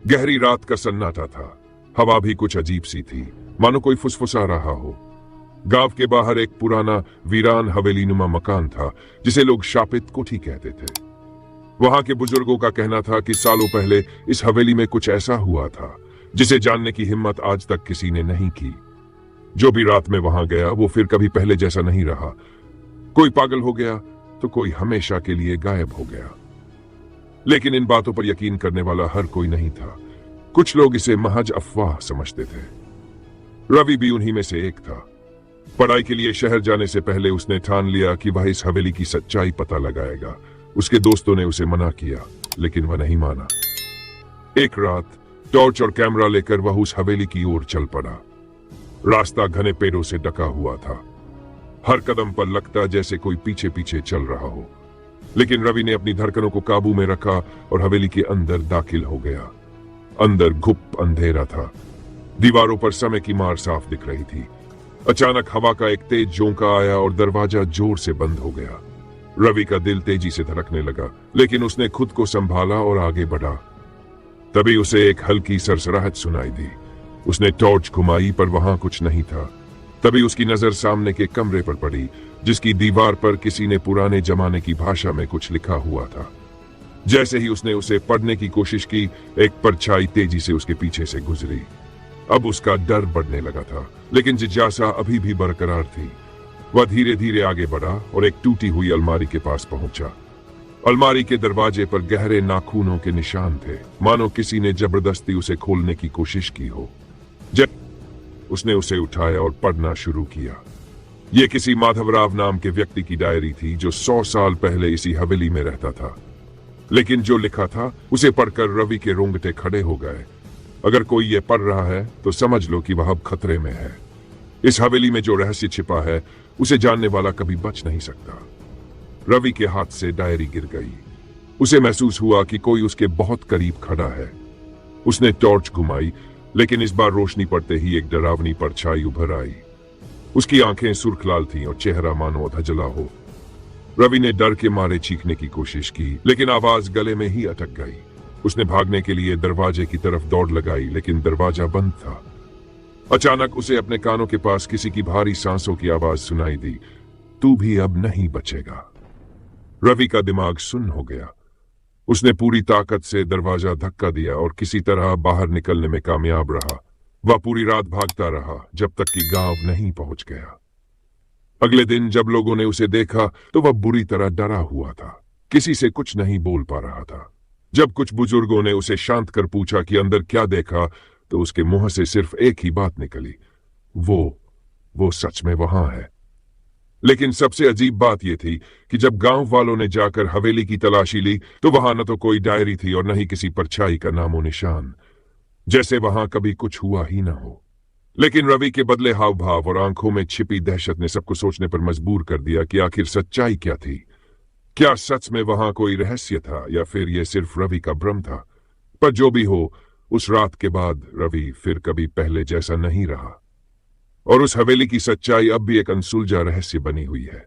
गहरी रात का सन्नाटा था। हवा भी कुछ अजीब सी थी, मानो कोई फुसफुसा रहा हो। गांव के बाहर एक पुराना वीरान हवेलीनुमा मकान था, जिसे लोग शापित कोठी कहते थे। वहां के बुजुर्गों का कहना था कि सालों पहले इस हवेली में कुछ ऐसा हुआ था जिसे जानने की हिम्मत आज तक किसी ने नहीं की। जो भी रात में वहां गया वो फिर कभी पहले जैसा नहीं रहा। कोई पागल हो गया तो कोई हमेशा के लिए गायब हो गया। लेकिन इन बातों पर यकीन करने वाला हर कोई नहीं था। कुछ लोग इसे महज अफवाह समझते थे। रवि भी उन्हीं में से एक था। पढ़ाई के लिए शहर जाने से पहले उसने ठान लिया कि वह इस हवेली की सच्चाई पता लगाएगा। उसके दोस्तों ने उसे मना किया, लेकिन वह नहीं माना। एक रात टॉर्च और कैमरा लेकर वह उस हवेली की ओर चल पड़ा। रास्ता घने पेड़ों से ढका हुआ था। हर कदम पर लगता जैसे कोई पीछे पीछे चल रहा हो। लेकिन रवि ने अपनी धड़कनों को काबू में रखा और हवेली के अंदर दाखिल हो गया। अंदर घुप अंधेरा था। दीवारों पर समय की मार साफ दिख रही थी। अचानक हवा का एक तेज झोंका आया और दरवाजा जोर से बंद हो गया। रवि का दिल तेजी से धड़कने लगा, लेकिन उसने खुद को संभाला और आगे बढ़ा। तभी उसे एक हल्की सरसराहट सुनाई दी। उसने टॉर्च घुमाई, पर वहां कुछ नहीं था। तभी उसकी नजर सामने के कमरे पर पड़ी, जिसकी दीवार पर किसी ने पुराने जमाने की भाषा में कुछ लिखा हुआ था। जैसे ही उसने उसे पढ़ने की कोशिश की, एक परछाई तेजी से उसके पीछे से गुजरी। अब उसका डर बढ़ने लगा था, लेकिन जिज्ञासा अभी भी बरकरार थी। वह धीरे धीरे आगे बढ़ा और एक टूटी हुई अलमारी के पास पहुंचा। अलमारी के दरवाजे पर गहरे नाखूनों के निशान थे, मानो किसी ने जबरदस्ती उसे खोलने की कोशिश की हो। जब उसने उसे उठाया और पढ़ना शुरू किया। यह किसी माधवराव नाम के व्यक्ति की डायरी थी, जो 100 साल पहले इसी हवेली में रहता था। लेकिन जो लिखा था उसे पढ़कर रवि के रोंगटे खड़े हो गए। अगर कोई ये पढ़ रहा है तो समझ लो कि वह अब खतरे में है। इस हवेली में जो रहस्य छिपा है उसे जानने वाला कभी बच नहीं सकता। रवि के हाथ से डायरी गिर गई। उसे महसूस हुआ कि कोई उसके बहुत करीब खड़ा है। उसने टॉर्च घुमाई, लेकिन इस बार रोशनी पड़ते ही एक डरावनी परछाई उभर आई। उसकी आंखें सुर्ख लाल थीं और चेहरा मानो धजला हो। रवि ने डर के मारे चीखने की कोशिश की, लेकिन आवाज गले में ही अटक गई। उसने भागने के लिए दरवाजे की तरफ दौड़ लगाई, लेकिन दरवाजा बंद था। अचानक उसे अपने कानों के पास किसी की भारी सांसों की आवाज सुनाई दी। तू भी अब नहीं बचेगा। रवि का दिमाग सुन्न हो गया। उसने पूरी ताकत से दरवाजा धक्का दिया और किसी तरह बाहर निकलने में कामयाब रहा। वह पूरी रात भागता रहा, जब तक कि गांव नहीं पहुंच गया। अगले दिन जब लोगों ने उसे देखा तो वह बुरी तरह डरा हुआ था। किसी से कुछ नहीं बोल पा रहा था। जब कुछ बुजुर्गों ने उसे शांत कर पूछा कि अंदर क्या देखा, तो उसके मुंह से सिर्फ एक ही बात निकली, वो सच में वहां है। लेकिन सबसे अजीब बात यह थी कि जब गांव वालों ने जाकर हवेली की तलाशी ली तो वहां न तो कोई डायरी थी और न ही किसी परछाई का नामो निशान, जैसे वहां कभी कुछ हुआ ही ना हो। लेकिन रवि के बदले हाव भाव और आंखों में छिपी दहशत ने सबको सोचने पर मजबूर कर दिया कि आखिर सच्चाई क्या थी। क्या सच में वहां कोई रहस्य था, या फिर यह सिर्फ रवि का भ्रम था? पर जो भी हो, उस रात के बाद रवि फिर कभी पहले जैसा नहीं रहा, और उस हवेली की सच्चाई अब भी एक अनसुलझा रहस्य बनी हुई है।